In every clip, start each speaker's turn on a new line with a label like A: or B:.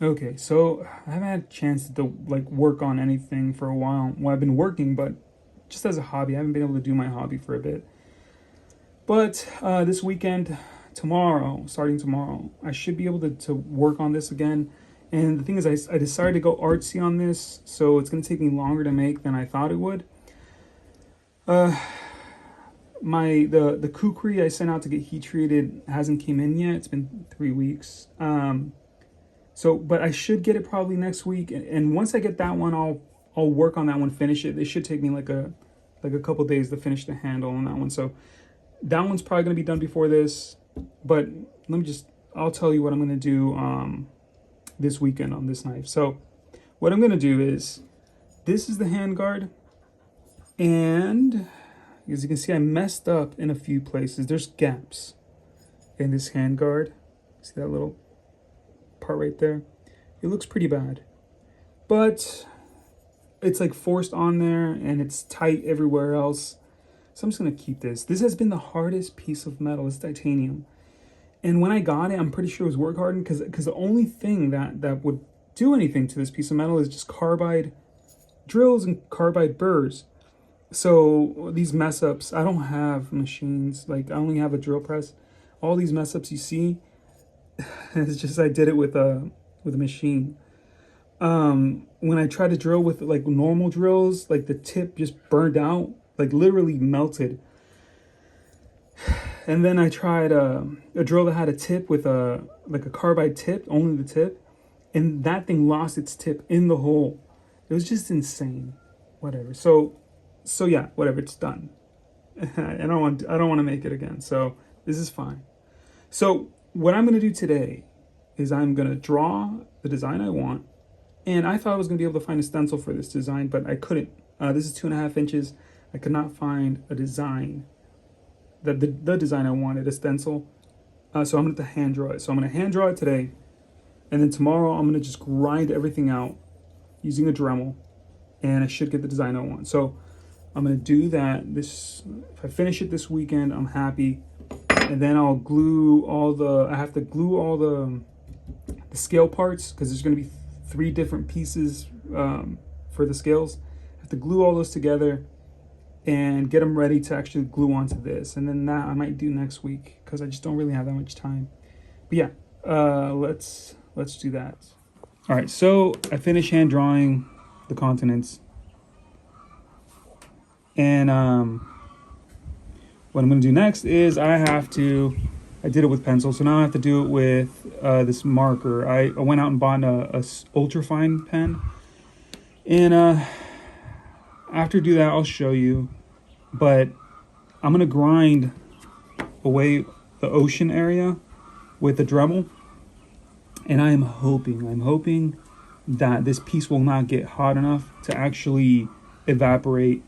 A: Okay, so I haven't had a chance to like work on anything for a while. Well, I've been working, but just as a hobby, I haven't been able to do my hobby for a bit. But this weekend, tomorrow, starting tomorrow, I should be able to work on this again. And the thing is, I decided to go artsy on this, so it's going to take me longer to make than I thought it would. Uh, the kukri I sent out to get heat treated hasn't came in yet. It's been 3 weeks. But I should get it probably next week. And once I get that one, I'll work on that one, finish it. It should take me like a couple days to finish the handle on that one. So that one's probably gonna be done before this. But I'll tell you what I'm gonna do this weekend on this knife. So what I'm gonna do is this is the handguard, and as you can see, I messed up in a few places. There's gaps in this handguard. See that little part right there? It looks pretty bad, but it's like forced on there and it's tight everywhere else. So I'm just gonna keep this. This has been the hardest piece of metal. It's titanium. And when I got it, I'm pretty sure it was work hardened because the only thing that would do anything to this piece of metal is just carbide drills and carbide burrs. So these mess ups, I don't have machines. Like I only have a drill press. All these mess ups you see, it's just I did it with a machine. When I tried to drill with like normal drills, like the tip just burned out, like literally melted. And then I tried a drill that had a tip with a carbide tip, only the tip, and that thing lost its tip in the hole. It was just insane. Whatever. So yeah, whatever. It's done. I don't want to make it again. So this is fine. So what I'm gonna do today is I'm gonna draw the design I want, and I thought I was gonna be able to find a stencil for this design, but I couldn't. This is 2.5 inches. I could not find a design the design I wanted, a stencil. So I'm going to hand draw it. So I'm going to hand draw it today. And then tomorrow I'm going to just grind everything out using a Dremel. And I should get the design I want. So I'm going to do that. If I finish it this weekend, I'm happy. And then I'll glue I have to glue all the scale parts because there's going to be 3 different pieces for the scales. I have to glue all those together and get them ready to actually glue onto this. And then that I might do next week because I just don't really have that much time. But yeah, let's do that. All right, so I finished hand drawing the continents. And what I'm gonna do next is I did it with pencil, so now I have to do it with this marker. I went out and bought a ultra fine pen. And after I do that, I'll show you. But I'm gonna grind away the ocean area with the Dremel, and I'm hoping that this piece will not get hot enough to actually evaporate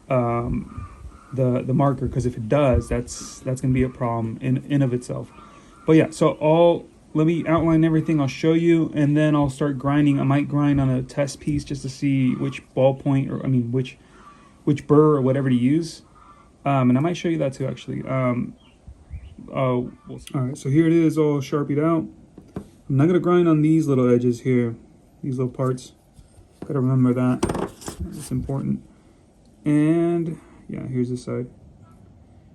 A: the marker. Because if it does, that's gonna be a problem in of itself. But yeah, so let me outline everything. I'll show you, and then I'll start grinding. I might grind on a test piece just to see which ballpoint, or I mean which burr or whatever to use. And I might show you that too, actually. All right, so here it is, all sharpied out. I'm not gonna grind on these little edges here, these little parts. Gotta remember that. It's important. And yeah, here's the side.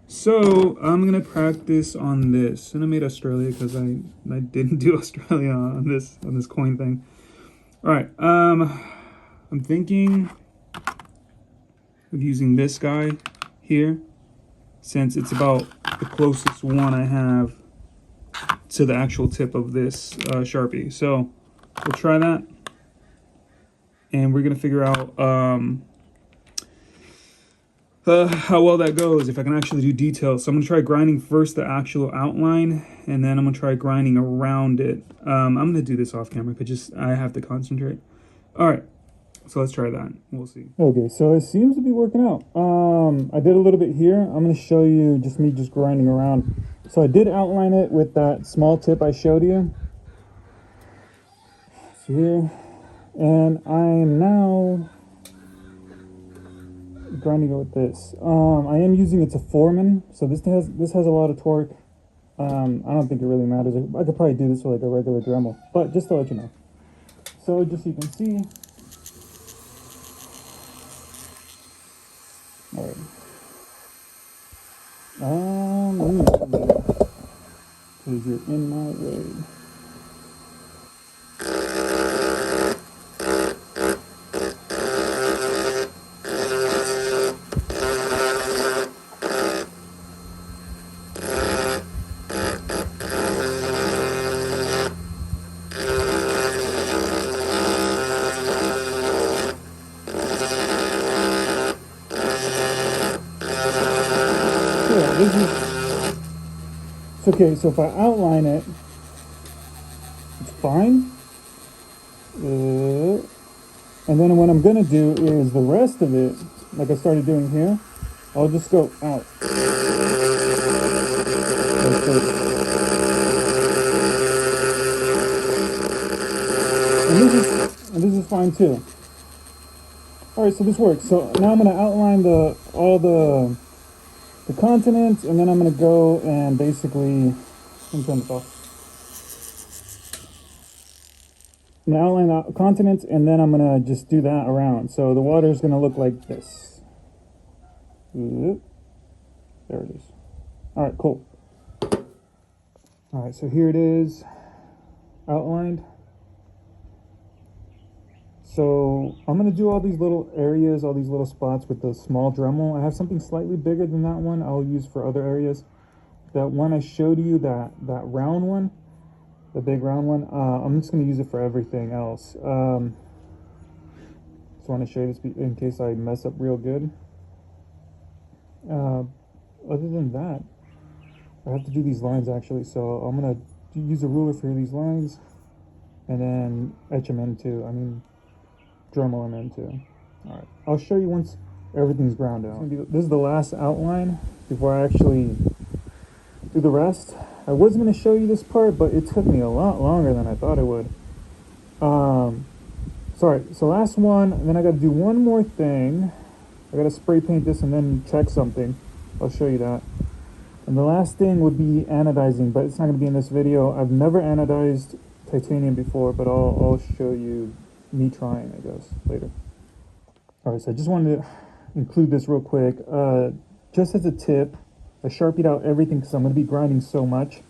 A: So I'm gonna practice on this, and I made Australia because I didn't do Australia on this coin thing. All right, I'm thinking of using this guy here, since it's about the closest one I have to the actual tip of this Sharpie. So we'll try that, and we're gonna figure out how well that goes, if I can actually do details. So I'm gonna try grinding first the actual outline, and then I'm gonna try grinding around it. I'm gonna do this off camera because I have to concentrate. All right, so let's try that. We'll see. Okay, so it seems to be working out. I did a little bit here. I'm gonna show you me just grinding around. So I did outline it with that small tip I showed you. So here, and I am now grinding it with this. I am using it's a Foreman, so this has a lot of torque. I don't think it really matters. I could probably do this with like a regular Dremel, but just to let you know. so just so you can see. All right. Let me come here because you're in my way. Yeah, this is, it's okay, so if I outline it, it's fine. And then what I'm gonna do is the rest of it, like I started doing here, I'll just go out. And this is fine too. All right, so this works. So now I'm gonna outline all the continents, and then I'm gonna go and basically, let me turn this off. I'm gonna outline the continents, and then I'm gonna just do that around. So the water is gonna look like this. There it is. All right, cool. All right, so here it is, outlined. So I'm gonna do all these little areas, all these little spots with the small Dremel. I have something slightly bigger than that one I'll use for other areas. That one I showed you, that round one, the big round one, I'm just gonna use it for everything else. Just wanna show you this in case I mess up real good. Other than that, I have to do these lines actually, so I'm gonna use a ruler for these lines and then etch them into, Dremel them into. All right, I'll show you once everything's ground out. This is the last outline before I actually do the rest. I was going to show you this part, but it took me a lot longer than I thought it would. Sorry, so last one, and then I got to do one more thing. I got to spray paint this and then check something. I'll show you that. And the last thing would be anodizing, but it's not going to be in this video. I've never anodized titanium before, but I'll show you me trying, I guess, later. All right, so I just wanted to include this real quick. Just as a tip, I Sharpied out everything because I'm going to be grinding so much.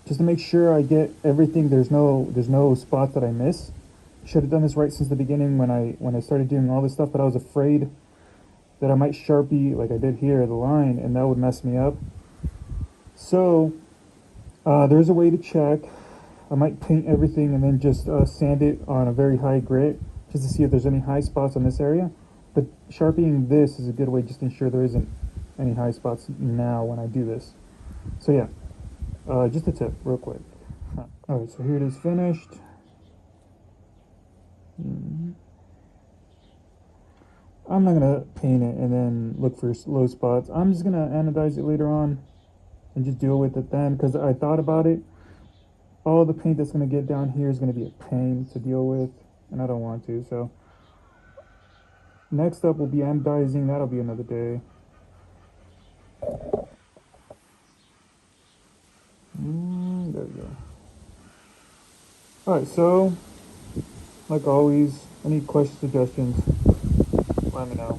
A: Just to make sure I get everything, there's no spot that I miss. Should have done this right since the beginning when I started doing all this stuff, but I was afraid that I might Sharpie, like I did here, the line, and that would mess me up. So, there's a way to check. I might paint everything and then just sand it on a very high grit just to see if there's any high spots on this area. But sharpieing this is a good way just to ensure there isn't any high spots now when I do this. So yeah, just a tip real quick. Alright, so here it is finished. I'm not going to paint it and then look for low spots. I'm just going to anodize it later on and just deal with it then, because I thought about it. All the paint that's going to get down here is going to be a pain to deal with, and I don't want to. So next up will be anodizing. That'll be another day. There we go. Alright, so like always, any questions, suggestions, let me know.